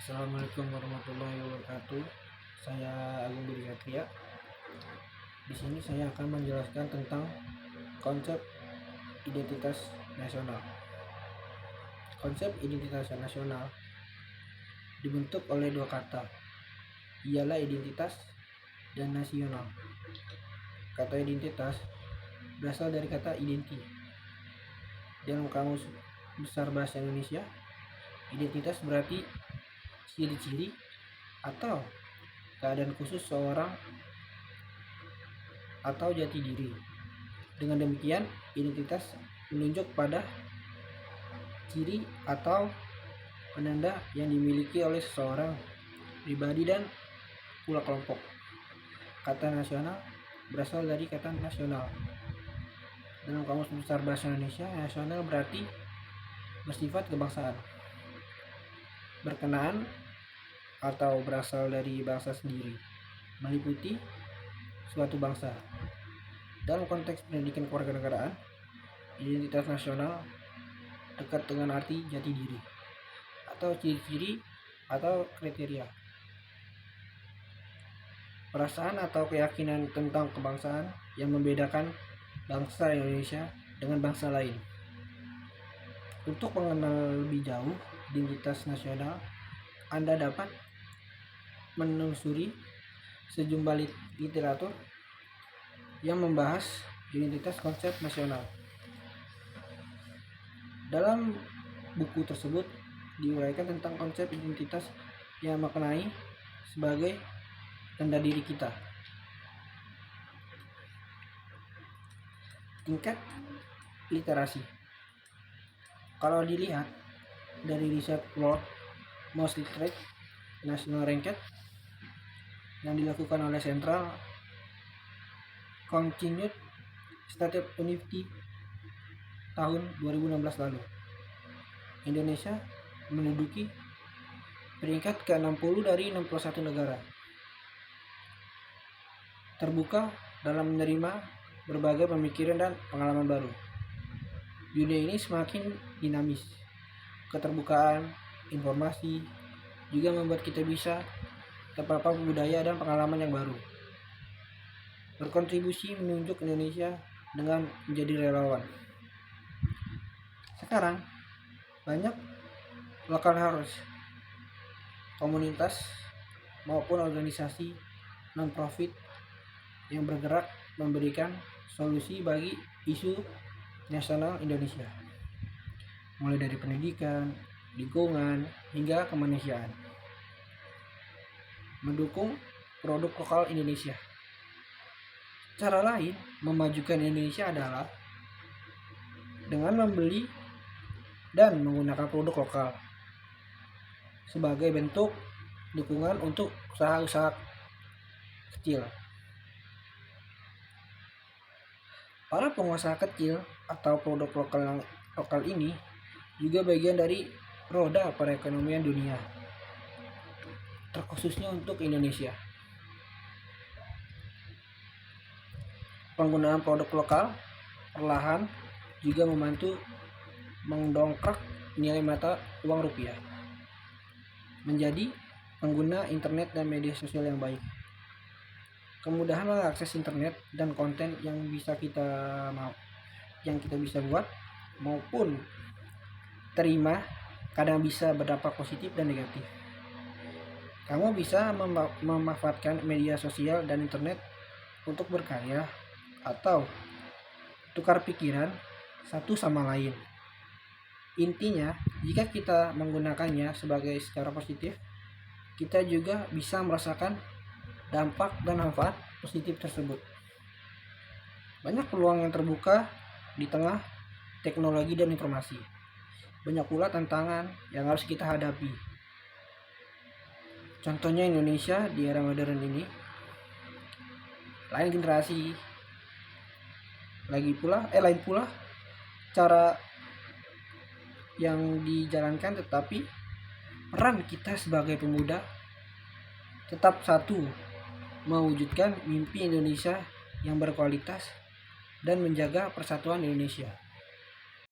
Assalamualaikum warahmatullahi wabarakatuh. Saya Agung Budi Satria. Di sini saya akan menjelaskan tentang konsep identitas nasional. Konsep identitas nasional dibentuk oleh dua kata, ialah identitas dan nasional. Kata identitas berasal dari kata identi. Dalam Kamus Besar Bahasa Indonesia, identitas berarti ciri-ciri atau keadaan khusus seorang atau jati diri. Dengan demikian, identitas menunjuk pada ciri atau penanda yang dimiliki oleh seseorang, pribadi dan pula kelompok. Kata nasional berasal dari kata nasional. Dalam Kamus Besar Bahasa Indonesia, nasional berarti bersifat kebangsaan, berkenaan atau berasal dari bangsa sendiri, meliputi suatu bangsa. Dalam konteks pendidikan kewarganegaraan, identitas nasional dekat dengan arti jati diri atau ciri-ciri atau kriteria, perasaan atau keyakinan tentang kebangsaan yang membedakan bangsa Indonesia dengan bangsa lain. Untuk mengenal lebih jauh identitas nasional, Anda dapat menelusuri sejumlah literatur yang membahas identitas konsep nasional. Dalam buku tersebut diuraikan tentang konsep identitas yang maknai sebagai tanda diri kita. Tingkat literasi. Kalau dilihat dari riset World Most Literate National Ranked yang dilakukan oleh Central Continued Study University tahun 2016 lalu, Indonesia menduduki peringkat ke-60 dari 61 negara terbuka dalam menerima berbagai pemikiran dan pengalaman baru. Dunia ini semakin dinamis. Keterbukaan informasi juga membuat kita bisa terpapar budaya dan pengalaman yang baru. Berkontribusi menunjuk Indonesia dengan menjadi relawan. Sekarang banyak lokal harus komunitas maupun organisasi non-profit yang bergerak memberikan solusi bagi isu nasional Indonesia, mulai dari pendidikan, lingkungan, hingga kemanusiaan. Mendukung produk lokal Indonesia. Cara lain memajukan Indonesia adalah dengan membeli dan menggunakan produk lokal sebagai bentuk dukungan untuk usaha-usaha kecil. Para pengusaha kecil atau produk lokal ini juga bagian dari roda perekonomian dunia, terkhususnya untuk Indonesia. Penggunaan produk lokal perlahan juga membantu mendongkrak nilai mata uang rupiah menjadi pengguna internet dan media sosial yang baik. Kemudahan mengakses internet dan konten yang kita bisa buat maupun terima kadang bisa berdampak positif dan negatif. Kamu bisa memanfaatkan media sosial dan internet untuk berkarya atau tukar pikiran satu sama lain. Intinya, jika kita menggunakannya secara positif, kita juga bisa merasakan dampak dan manfaat positif tersebut. Banyak peluang yang terbuka di tengah teknologi dan informasi. Banyak pula tantangan yang harus kita hadapi. Contohnya Indonesia di era modern ini, lain pula cara yang dijalankan, tetapi peran kita sebagai pemuda tetap satu, mewujudkan mimpi Indonesia yang berkualitas dan menjaga persatuan Indonesia.